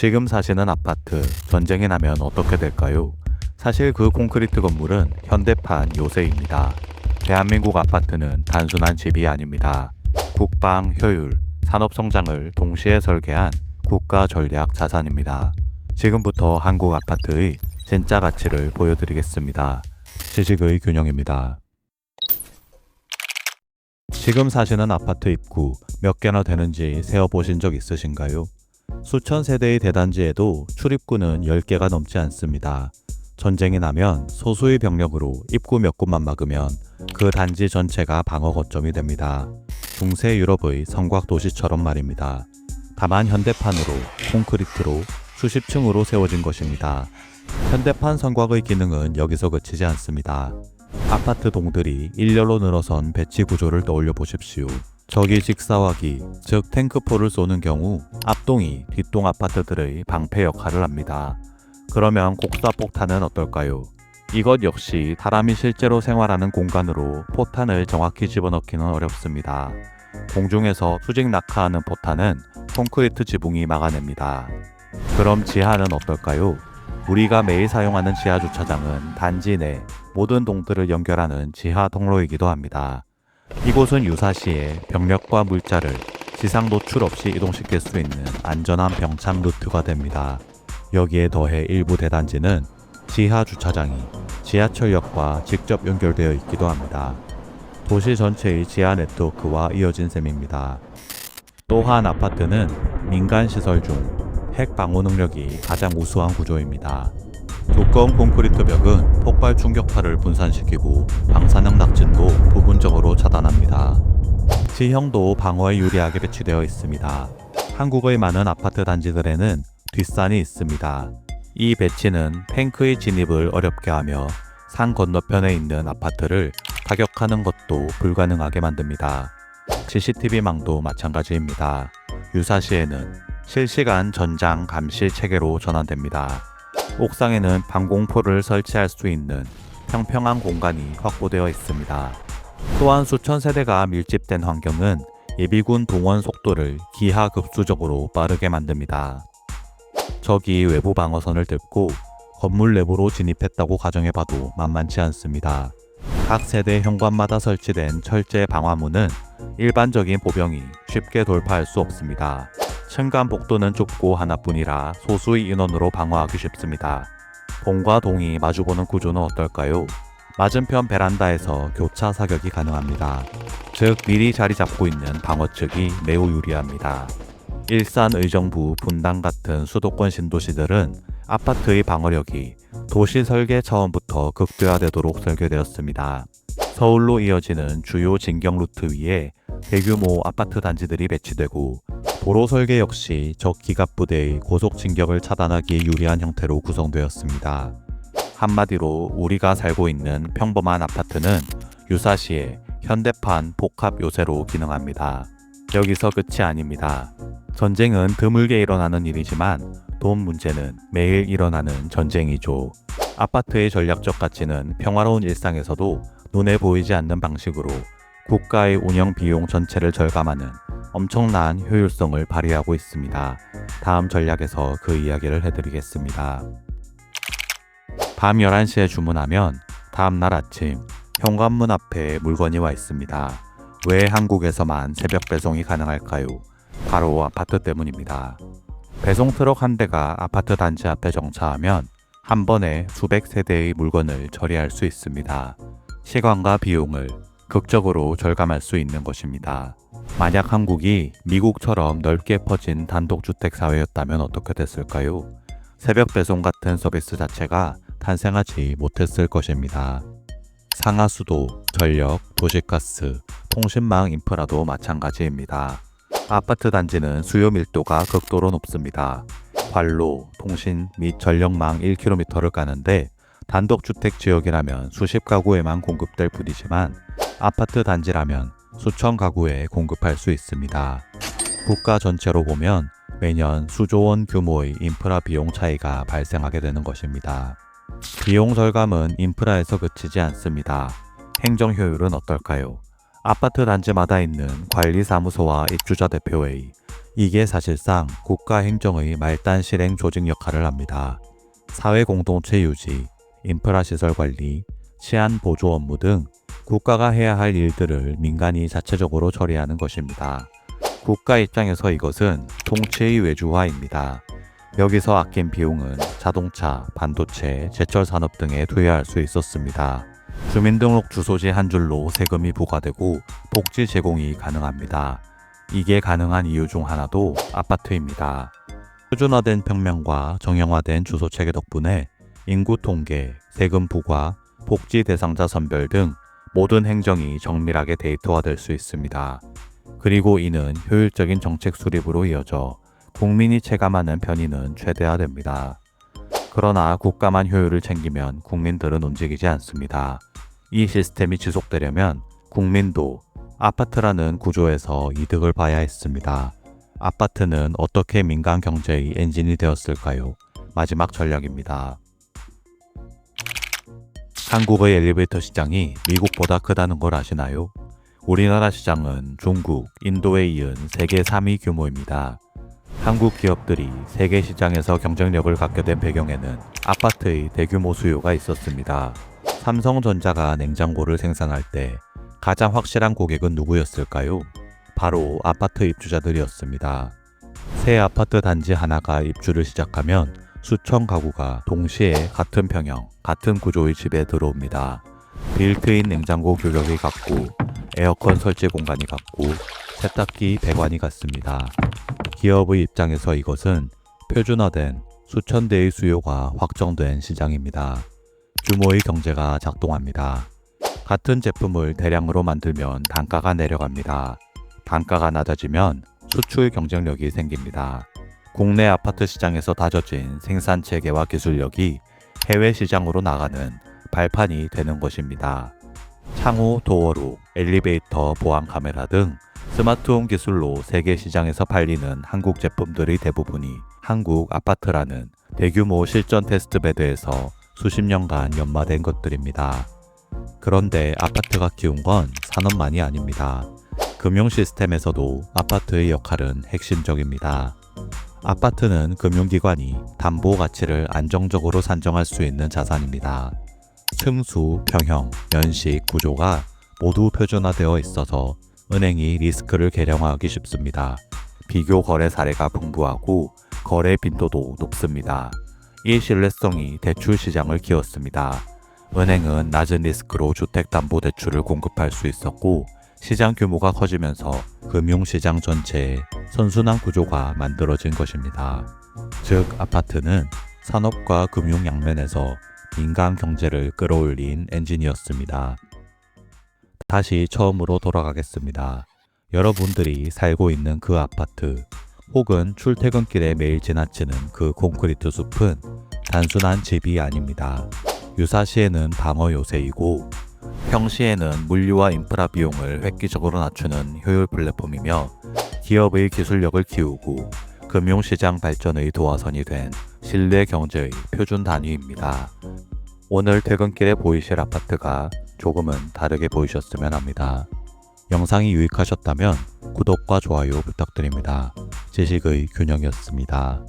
지금 사시는 아파트, 전쟁이 나면 어떻게 될까요? 사실 그 콘크리트 건물은 현대판 요새입니다. 대한민국 아파트는 단순한 집이 아닙니다. 국방, 효율, 산업 성장을 동시에 설계한 국가 전략 자산입니다. 지금부터 한국 아파트의 진짜 가치를 보여드리겠습니다. 지식의 균형입니다. 지금 사시는 아파트 입구 몇 개나 되는지 세어보신 적 있으신가요? 수천 세대의 대단지에도 출입구는 10개가 넘지 않습니다. 전쟁이 나면 소수의 병력으로 입구 몇 곳만 막으면 그 단지 전체가 방어 거점이 됩니다. 중세 유럽의 성곽 도시처럼 말입니다. 다만 현대판으로, 콘크리트로, 수십 층으로 세워진 것입니다. 현대판 성곽의 기능은 여기서 그치지 않습니다. 아파트 동들이 일렬로 늘어선 배치 구조를 떠올려 보십시오. 적이 직사화기, 즉 탱크포를 쏘는 경우 앞동이 뒷동 아파트들의 방패 역할을 합니다. 그러면 곡사폭탄은 어떨까요? 이것 역시 사람이 실제로 생활하는 공간으로 포탄을 정확히 집어넣기는 어렵습니다. 공중에서 수직 낙하하는 포탄은 콘크리트 지붕이 막아냅니다. 그럼 지하는 어떨까요? 우리가 매일 사용하는 지하 주차장은 단지 내 모든 동들을 연결하는 지하 통로이기도 합니다. 이곳은 유사시에 병력과 물자를 지상 노출 없이 이동시킬 수 있는 안전한 병참 루트가 됩니다. 여기에 더해 일부 대단지는 지하 주차장이 지하철역과 직접 연결되어 있기도 합니다. 도시 전체의 지하 네트워크와 이어진 셈입니다. 또한 아파트는 민간 시설 중 핵 방호 능력이 가장 우수한 구조입니다. 두꺼운 콘크리트 벽은 폭발 충격파를 분산시키고 방사능 낙진도 부분적으로 차단합니다. 지형도 방어에 유리하게 배치되어 있습니다. 한국의 많은 아파트 단지들에는 뒷산이 있습니다. 이 배치는 탱크의 진입을 어렵게 하며 산 건너편에 있는 아파트를 타격하는 것도 불가능하게 만듭니다. CCTV망도 마찬가지입니다. 유사시에는 실시간 전장 감시 체계로 전환됩니다. 옥상에는 방공포를 설치할 수 있는 평평한 공간이 확보되어 있습니다. 또한 수천 세대가 밀집된 환경은 예비군 동원 속도를 기하급수적으로 빠르게 만듭니다. 적이 외부 방어선을 뚫고 건물 내부로 진입했다고 가정해봐도 만만치 않습니다. 각 세대 현관마다 설치된 철제 방화문은 일반적인 보병이 쉽게 돌파할 수 없습니다. 층간 복도는 좁고 하나뿐이라 소수의 인원으로 방어하기 쉽습니다. 동과 동이 마주보는 구조는 어떨까요? 맞은편 베란다에서 교차 사격이 가능합니다. 즉 미리 자리 잡고 있는 방어 측이 매우 유리합니다. 일산 의정부 분당 같은 수도권 신도시들은 아파트의 방어력이 도시 설계 차원부터 극대화되도록 설계되었습니다. 서울로 이어지는 주요 진경 루트 위에 대규모 아파트 단지들이 배치되고 도로 설계 역시 적 기갑부대의 고속 진격을 차단하기에 유리한 형태로 구성되었습니다. 한마디로 우리가 살고 있는 평범한 아파트는 유사시에 현대판 복합 요새로 기능합니다. 여기서 끝이 아닙니다. 전쟁은 드물게 일어나는 일이지만 돈 문제는 매일 일어나는 전쟁이죠. 아파트의 전략적 가치는 평화로운 일상에서도 눈에 보이지 않는 방식으로 국가의 운영 비용 전체를 절감하는 엄청난 효율성을 발휘하고 있습니다. 다음 전략에서 그 이야기를 해드리겠습니다. 밤 11시에 주문하면 다음날 아침 현관문 앞에 물건이 와 있습니다. 왜 한국에서만 새벽 배송이 가능할까요? 바로 아파트 때문입니다. 배송 트럭 한 대가 아파트 단지 앞에 정차하면 한 번에 수백 세대의 물건을 처리할 수 있습니다. 시간과 비용을 극적으로 절감할 수 있는 것입니다. 만약 한국이 미국처럼 넓게 퍼진 단독주택 사회였다면 어떻게 됐을까요? 새벽 배송 같은 서비스 자체가 탄생하지 못했을 것입니다. 상하수도, 전력, 도시가스, 통신망 인프라도 마찬가지입니다. 아파트 단지는 수요 밀도가 극도로 높습니다. 관로, 통신 및 전력망 1km를 까는데 단독주택 지역이라면 수십 가구에만 공급될 뿐이지만 아파트 단지라면 수천 가구에 공급할 수 있습니다. 국가 전체로 보면 매년 수조 원 규모의 인프라 비용 차이가 발생하게 되는 것입니다. 비용 절감은 인프라에서 그치지 않습니다. 행정 효율은 어떨까요? 아파트 단지마다 있는 관리사무소와 입주자 대표회의, 이게 사실상 국가 행정의 말단 실행 조직 역할을 합니다. 사회 공동체 유지, 인프라 시설 관리, 치안 보조 업무 등 국가가 해야 할 일들을 민간이 자체적으로 처리하는 것입니다. 국가 입장에서 이것은 통치의 외주화입니다. 여기서 아낀 비용은 자동차, 반도체, 제철 산업 등에 투여할 수 있었습니다. 주민등록 주소지 한 줄로 세금이 부과되고 복지 제공이 가능합니다. 이게 가능한 이유 중 하나도 아파트입니다. 표준화된 평면과 정형화된 주소 체계 덕분에 인구 통계, 세금 부과, 복지 대상자 선별 등 모든 행정이 정밀하게 데이터화될 수 있습니다. 그리고 이는 효율적인 정책 수립으로 이어져 국민이 체감하는 편의는 최대화됩니다. 그러나 국가만 효율을 챙기면 국민들은 움직이지 않습니다. 이 시스템이 지속되려면 국민도 아파트라는 구조에서 이득을 봐야 했습니다. 아파트는 어떻게 민간 경제의 엔진이 되었을까요? 마지막 전략입니다. 한국의 엘리베이터 시장이 미국보다 크다는 걸 아시나요? 우리나라 시장은 중국, 인도에 이은 세계 3위 규모입니다. 한국 기업들이 세계 시장에서 경쟁력을 갖게 된 배경에는 아파트의 대규모 수요가 있었습니다. 삼성전자가 냉장고를 생산할 때 가장 확실한 고객은 누구였을까요? 바로 아파트 입주자들이었습니다. 새 아파트 단지 하나가 입주를 시작하면 수천 가구가 동시에 같은 평형, 같은 구조의 집에 들어옵니다. 빌트인 냉장고 규격이 같고 에어컨 설치 공간이 같고 세탁기 배관이 같습니다. 기업의 입장에서 이것은 표준화된 수천 대의 수요가 확정된 시장입니다. 규모의 경제가 작동합니다. 같은 제품을 대량으로 만들면 단가가 내려갑니다. 단가가 낮아지면 수출 경쟁력이 생깁니다. 국내 아파트 시장에서 다져진 생산 체계와 기술력이 해외 시장으로 나가는 발판이 되는 것입니다. 창호, 도어록, 엘리베이터, 보안 카메라 등 스마트홈 기술로 세계 시장에서 팔리는 한국 제품들의 대부분이 한국 아파트라는 대규모 실전 테스트 베드에서 수십 년간 연마된 것들입니다. 그런데 아파트가 키운 건 산업만이 아닙니다. 금융 시스템에서도 아파트의 역할은 핵심적입니다. 아파트는 금융기관이 담보 가치를 안정적으로 산정할 수 있는 자산입니다. 층수, 평형, 면식, 구조가 모두 표준화되어 있어서 은행이 리스크를 계량화하기 쉽습니다. 비교 거래 사례가 풍부하고 거래 빈도도 높습니다. 이 신뢰성이 대출 시장을 키웠습니다. 은행은 낮은 리스크로 주택담보대출을 공급할 수 있었고 시장 규모가 커지면서 금융시장 전체에 선순환 구조가 만들어진 것입니다. 즉 아파트는 산업과 금융 양면에서 민간 경제를 끌어올린 엔진이었습니다. 다시 처음으로 돌아가겠습니다. 여러분들이 살고 있는 그 아파트 혹은 출퇴근길에 매일 지나치는 그 콘크리트 숲은 단순한 집이 아닙니다. 유사시에는 방어 요새이고 평시에는 물류와 인프라 비용을 획기적으로 낮추는 효율 플랫폼이며 기업의 기술력을 키우고 금융시장 발전의 도화선이 된 신뢰 경제의 표준 단위입니다. 오늘 퇴근길에 보이실 아파트가 조금은 다르게 보이셨으면 합니다. 영상이 유익하셨다면 구독과 좋아요 부탁드립니다. 지식의 균형이었습니다.